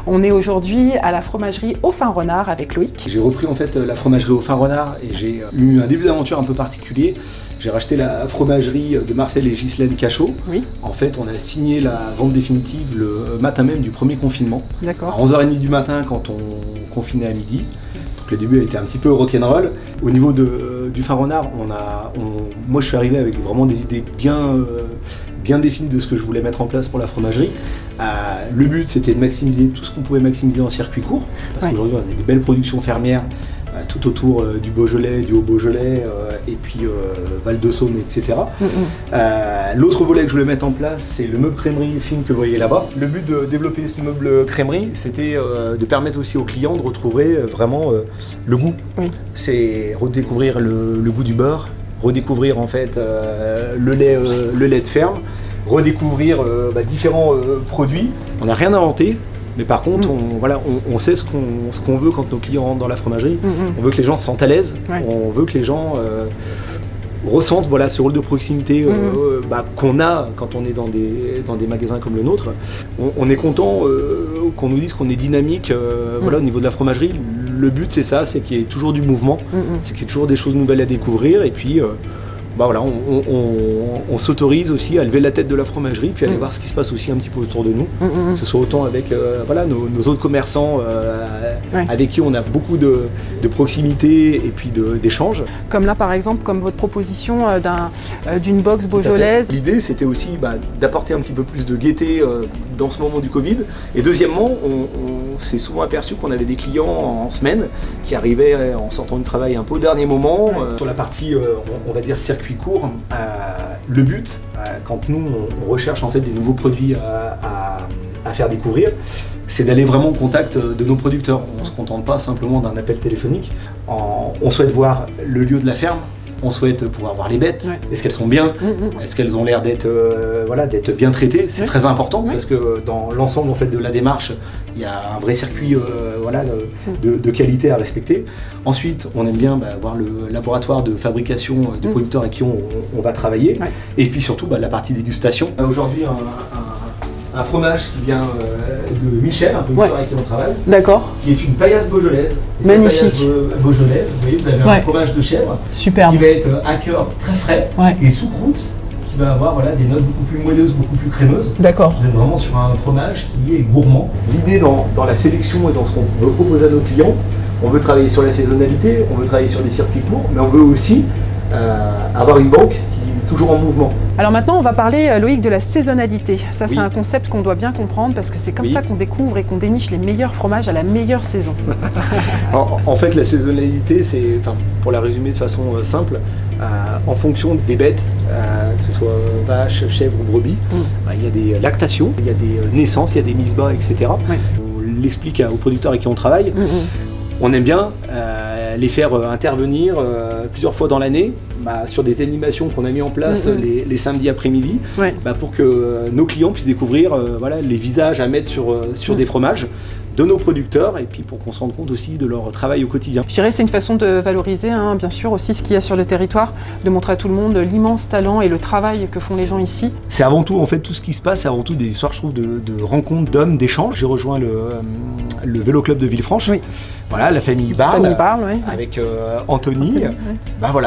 On est aujourd'hui à la fromagerie Au Fin Renard avec Loïc. J'ai repris en fait la fromagerie Au Fin Renard et j'ai eu un début d'aventure un peu particulier. J'ai racheté la fromagerie de Marcel et Ghislaine Cachot. Oui. En fait, on a signé la vente définitive le matin même du premier confinement. D'accord. À 11h30 du matin quand on confinait à midi. Donc le début a été un petit peu rock'n'roll. Au niveau du Fin Renard, moi je suis arrivé avec vraiment des idées bien définies de ce que je voulais mettre en place pour la fromagerie. Le but c'était de maximiser tout ce qu'on pouvait maximiser en circuit court, parce qu'aujourd'hui on a des belles productions fermières tout autour du Beaujolais, du Haut-Beaujolais, et puis Val de Saône, etc. L'autre volet que je voulais mettre en place, c'est le meuble crèmerie fine que vous voyez là-bas. Le but de développer ce meuble crèmerie, c'était de permettre aussi aux clients de retrouver vraiment le goût. Oui. C'est redécouvrir le goût du beurre, redécouvrir en fait le lait de ferme, redécouvrir différents produits. On n'a rien inventé. Mais par contre, on sait ce qu'on veut quand nos clients rentrent dans la fromagerie. On veut que les gens se sentent à l'aise. On veut que les gens ressentent ce rôle de proximité qu'on a quand on est dans des magasins comme le nôtre. On est content qu'on nous dise qu'on est dynamique au niveau de la fromagerie. Le but c'est ça, c'est qu'il y ait toujours du mouvement, c'est qu'il y ait toujours des choses nouvelles à découvrir et puis on s'autorise aussi à lever la tête de la fromagerie puis aller voir ce qui se passe aussi un petit peu autour de nous, que ce soit autant avec nos autres commerçants avec qui on a beaucoup de proximité et puis d'échanges. Comme là par exemple, comme votre proposition d'une box beaujolaise. L'idée c'était aussi d'apporter un petit peu plus de gaieté dans ce moment du Covid, et deuxièmement on s'est souvent aperçu qu'on avait des clients en semaine qui arrivaient en sortant du travail un peu au dernier moment. Sur la partie on va dire circuit court, le but quand nous on recherche en fait des nouveaux produits à faire découvrir, c'est d'aller vraiment au contact de nos producteurs. On ne se contente pas simplement d'un appel téléphonique, on souhaite voir le lieu de la ferme, on souhaite pouvoir voir les bêtes, est-ce qu'elles sont bien, est-ce qu'elles ont l'air d'être bien traitées, c'est très important parce que dans l'ensemble en fait, de la démarche, il y a un vrai circuit de qualité à respecter. Ensuite, on aime bien voir le laboratoire de fabrication des producteurs avec qui on va travailler, et puis surtout la partie dégustation. Aujourd'hui, un fromage qui vient de Michel, un producteur avec qui on travaille, qui est une paillasse beaujolaise. Et magnifique. Cette paillasse beaujolaise, vous voyez, vous avez un fromage de chèvre superbe, qui va être à cœur très frais et sous croûte, qui va avoir des notes beaucoup plus moelleuses, beaucoup plus crémeuses. D'accord. Vous êtes vraiment sur un fromage qui est gourmand. L'idée dans la sélection et dans ce qu'on veut proposer à nos clients, on veut travailler sur la saisonnalité, on veut travailler sur des circuits courts, mais on veut aussi avoir une banque qui est toujours en mouvement. Alors maintenant, on va parler, Loïc, de la saisonnalité. Ça, c'est un concept qu'on doit bien comprendre parce que c'est comme ça qu'on découvre et qu'on déniche les meilleurs fromages à la meilleure saison. En fait, la saisonnalité, c'est, pour la résumer de façon simple, en fonction des bêtes, que ce soit vaches, chèvres ou brebis, il y a des lactations, il y a des naissances, il y a des mises bas, etc. On l'explique aux producteurs avec qui on travaille. On aime bien les faire intervenir plusieurs fois dans l'année sur des animations qu'on a mis en place les samedis après-midi pour que nos clients puissent découvrir les visages à mettre sur des fromages de nos producteurs et puis pour qu'on se rende compte aussi de leur travail au quotidien. Je dirais que c'est une façon de valoriser bien sûr aussi ce qu'il y a sur le territoire, de montrer à tout le monde l'immense talent et le travail que font les gens ici. C'est avant tout en fait tout ce qui se passe, c'est avant tout des histoires je trouve de rencontres, d'hommes, d'échanges. J'ai rejoint le vélo club de Villefranche. La famille Barle, avec Anthony.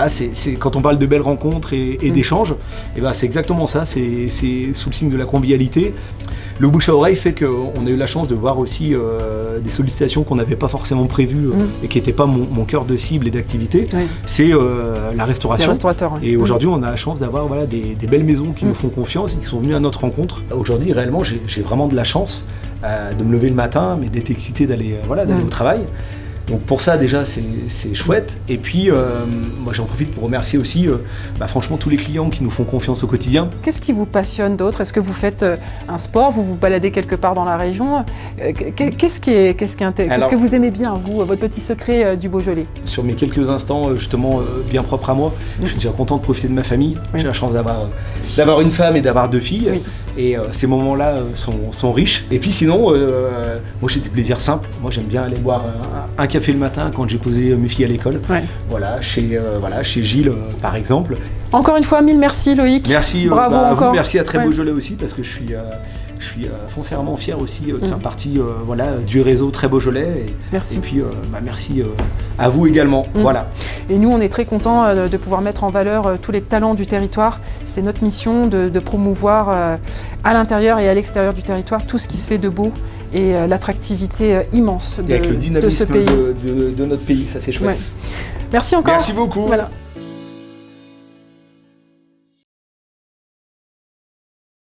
C'est quand on parle de belles rencontres et d'échanges, c'est exactement ça, c'est sous le signe de la convivialité. Le bouche à oreille fait qu'on a eu la chance de voir aussi des sollicitations qu'on n'avait pas forcément prévues et qui n'étaient pas mon cœur de cible et d'activité. C'est la restauration. Les restaurateurs. Et aujourd'hui, on a la chance d'avoir des belles maisons qui nous font confiance et qui sont venues à notre rencontre. Aujourd'hui, réellement, j'ai vraiment de la chance de me lever le matin, mais d'être excité d'aller au travail. Donc pour ça déjà c'est chouette, et puis moi j'en profite pour remercier aussi franchement tous les clients qui nous font confiance au quotidien. Qu'est-ce qui vous passionne d'autre? Est-ce que vous faites un sport, vous vous baladez quelque part dans la région? Qu'est-ce que vous aimez bien vous, votre petit secret du Beaujolais? Sur mes quelques instants justement bien propres à moi, je suis déjà content de profiter de ma famille. J'ai la chance d'avoir une femme et d'avoir 2 filles. Et ces moments-là sont riches. Et puis sinon, moi j'ai des plaisirs simples. Moi j'aime bien aller boire un café le matin quand j'ai posé mes filles à l'école. Chez Gilles par exemple. Encore une fois, mille merci Loïc. Merci, bravo à encore. vous, merci à Très Beaujolais aussi, parce que je suis foncièrement fier aussi de faire partie du réseau Très Beaujolais. Merci. Et puis merci à vous également. Voilà. Et nous, on est très contents de pouvoir mettre en valeur tous les talents du territoire. C'est notre mission de promouvoir à l'intérieur et à l'extérieur du territoire tout ce qui se fait de beau et l'attractivité immense avec le dynamisme de ce pays. De notre pays, ça c'est chouette. Merci encore. Merci beaucoup. Voilà.